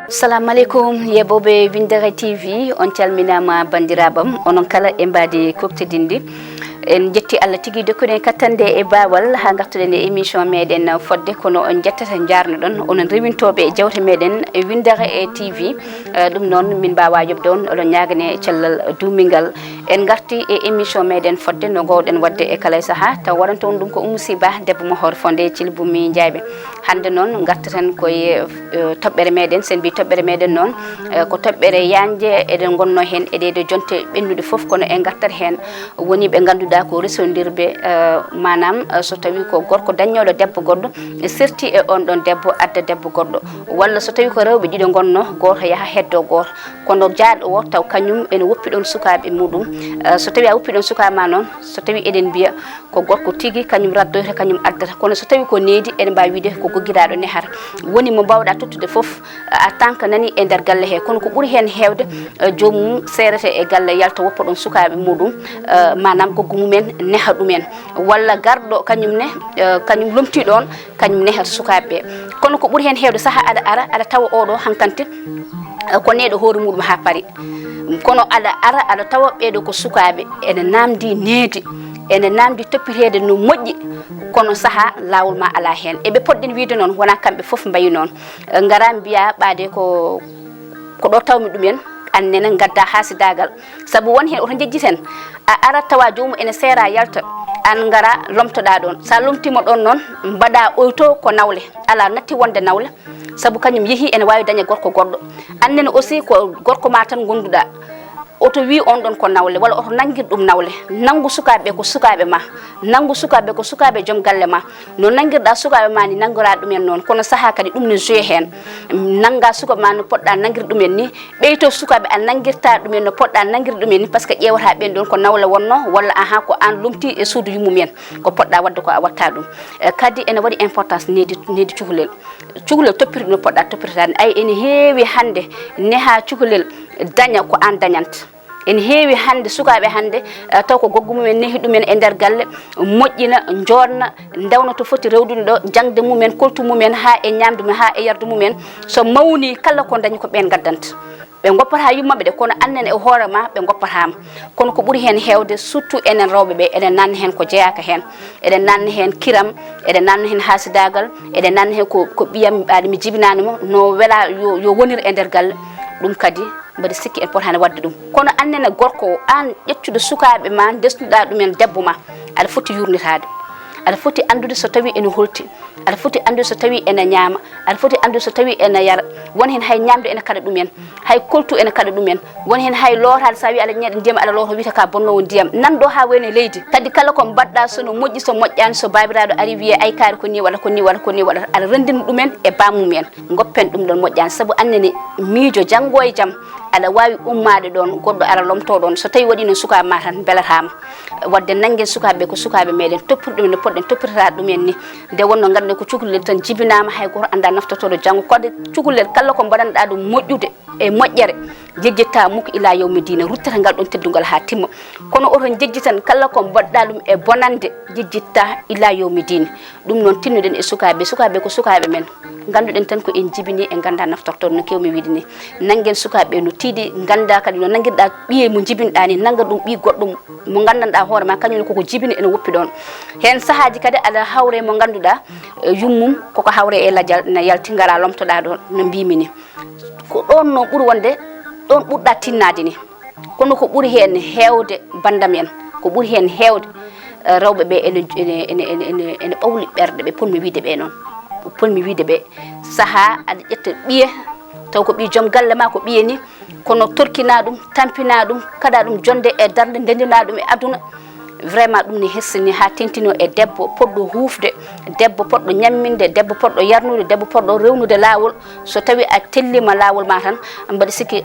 Assalamu alaikum yebobe Windere TV on calminama bandirabam onon kala e mbadi koktidindi en jetti Allah tigi dokkude kattande e bawal ha gartude e émission meden fodde kono on jettata jarno don onon rewintobe jawte meden e Windere TV dum non min bawa yobde on onon nyaagane cellal dumingal en garti e émission meden fodde no gowden wadde e kala saha taw waranto on dum ko umusiba debbo mo hor fonde cilbumi njaybe hande non gartaten koye tobbere meden sen bi tobbere meden non ko tobbere yanje eden gonno hen edede jonte bennude fof kono en gartat hen woni be ganduda ko resondirbe manam so tawi ko gorko daññodo debbo goddo serti e on don debbo adda debbo goddo walla so tawi ko rewbe dido gonno goto yaha heddo goto kono jaado o taw kanyum en woppi don sukaabe mudum so tawi a woppi don sukaama ma non so tawi eden biya ko gorko tigi kanyum raddoyta kanyum addata kono so tawi ko needi en ba wiide ko goggiraado ne har woni mo bawda tuttude fof a tanka nani e der galle he kono ko buri hen hewde jomum serete e galle yalta woppa don sukaabe mudum manam goggu mumen neha dumen walla gardo kanyum ne kanyum lumti don kanyum neha sukaabe kono ko buri hen hewde saha ada tawa odo hankante ko needo hoore mudum ha pari kono ada tawa beedo ko sukaabe en namdi needi en namdi toppirede no moƴƴi kono saha lawol ma ala hen e be podden wiide non wona kambe fof mbayi non ngara biya baade ko do tawmi dumen annena gadda hasidagal sabu won hen o jejjiten a ara tawa joomu ene sera yalta an ngara lomtoda don sa lomtimo don non bada oyto ko nawle ala natti wonde nawle sabu kanyum yehi ene wawi daña gorko goddo annena aussi ko gorko ma tan gonduda oto wi on don ko nawle wala oto nangir dum nawle nangu sukaabe ko sukaabe ma nangu sukaabe ko sukaabe jom galle ma no nangirda sukaabe ma ni nangora dum en non kono saha kadi dum ne jouer hen nanga sukaabe ma no podda nangir dum en ni beyto sukaabe an nangirta dum en no podda nangir dum en ni parce que ƴewata ben don ko nawle wonno walla aha ko an lumti e suudu yumumen ko podda wadde ko a watta dum kadi ene wadi importance needi cukalel toppirde no podda toppirtade ay ene heewi hande neha cukalel daña ko an dañant en heewi hande sukaabe hande taw ko goggu mumen nehi dumen e der galle moƴƴina jorna ndawna to foti rewdude do jangde mumen koltu mumen ha e nyamdu mumen ha e yardu mumen so mawni kala ko dañi ko ben gaddanta be goppata yummabe de kono annen e hoore ma be goppatama kono ko buri hen hewde surtout enen rewbe be enen nan hen ko jeeyaka hen eden nan hen kiram eden nan hen hasidagal eden nan hen ko biyam baade mi jibinanimo no wela yo wonir e der galle dum kadi mbaɗi sikki en potani wadde ɗum kono annene gorko an ƴettude sukaaɓe ma desnuɗa ɗumen debbo ma aɗa foti yurnitade aɗa foti andude so tawi ene holti aɗa foti andude so tawi ene ñaama aɗa foti andude so tawi ene yara won hen hay ñamde ene kada ɗumen hay koltu ene kada ɗumen won hen hay lorade sa wi aɗa ñeeɗa ndiyam aɗa loto wiyata ka bonnowo ndiyam nanɗo ha woni leydi kadi kala ko mbaɗɗa sono moƴƴi so moƴƴani so babiraɗo ari wiye ay kaari ko ni waɗa ko ni waɗa ko ni waɗa aɗa rendina ɗumen e bamumen goppen ɗum ɗon moƴƴani saabu annene miijo janggo e jaam ala wawi ummade don goddo ara lomto don so tawi wadi no suka ma tan belatama wadde nangen sukabe ko sukabe meden toppirde no podden toppirta dum en ni de wonno ngande ko cukalel tan jibinama hay goto anda naftoto do jango kodde cukalel kala ko mbadanɗa dum moƴƴude e moƴƴere jejjetta muko ila yawmidina ruttata ngal don teddungal ha timma kono oton jejjitan kala ko mbadda dum e bonande jejjitta ila yawmidina dum non tinnuden e sukabe ko sukabe men ganduɗen tan ko en jibini e ganda naftorto no kewmi widini nangen sukabe no tiidi ganda kadi no nangirɗa ɓiye mo jibinɗa ni nanga ɗum ɓi goɗɗum mo gandanɗa hoore ma kañum koko jibini ene woppi ɗon hen sahaji kadi aɗa hawre mo ganduɗa yummum koko hawre e ladial ne yalti ngara lomtoɗa ɗon no mbimi ni ko ɗon no ɓuuri wonde ɗon ɓurɗa tinnade ni kono ko ɓuuri hen hewde bandam en ko ɓuuri hen hewde rewɓe ɓe ene ɓawli ɓerde ɓe ponmi wiide ɓe noon ponmi wiide ɓe saha aɗa ƴetta ɓiye taw ko ɓi joom galle ma ko ɓiye ni kono torkina ɗum tampina ɗum kada ɗum jonde e darde ndendina ɗum e aduna vraiment ɗum ne hessini ha tentino e debbo podɗo hufde debbo podɗo ñamminde debbo podɗo yarnude debbo podɗo rewnude lawol so tawi a tellima lawol ma tan mbaɗi sikki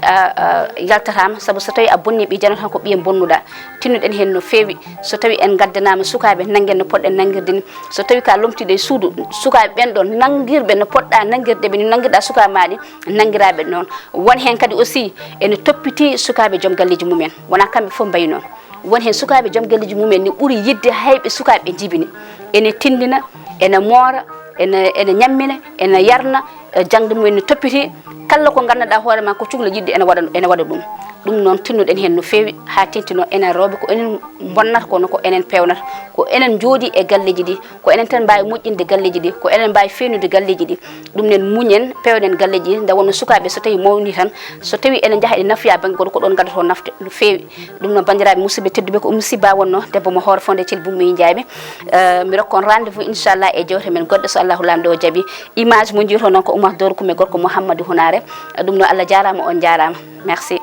yaltatama saabu so tawi a bonni ɓi jano tan ko ɓiyen bonnuɗa tinnuɗen hen no fewi so tawi en gaddanama sukaɓe nanggen no poɗɗen nangirde ni so tawi ka lomtide e suudu sukaɓe ɓen ɗon nangirɓe no poɗɗa nangirde ɓe ni nangirɗa sukaɓe maɗi nangiraɓe noon won hen kadi aussi ene toppiti sukaɓe joom galleji mumen wona kamɓe foof mbayi noon won hen sukaɓe joom galleji mumen ni ɓuuri yidde hayɓe sukaɓe jibini ene tindina ene moora ene ñammina ene yarna jangde mumen no toppiti kala ko ganduɗa hoore ma ko cuhla yidde ene waɗa ɗum noon tinnuɗen hen no fewi ha tentino enen rewɓe ko enen bonnata kono ko enen pewnata ko enen jooɗi e galleji ɗi ko enen tan mbawi moƴƴinde galleji ɗi ko enen mbawi fewnude galleji ɗi ɗum nen muñen pewnen galleji ɗi nde wonno sukaɓe so tawi mawni tan so tawi enen jaaha e nafiya banggue goɗo ko ɗon gaddata nafde no fewi ɗum noon bandiraɓe musidɓe tedduɓe ko musiba wonno debbo mo hoore fonde Thily Boumy Ndiaye mi rokkon rendez vous inchallah e jewte men goɗɗo so Allahu lamɗo o jaaɓi image mo jiito noon ko Oumar Doro Coumé gorko Mouhamadou Hounare ɗum noon Allah jarama on jarama merci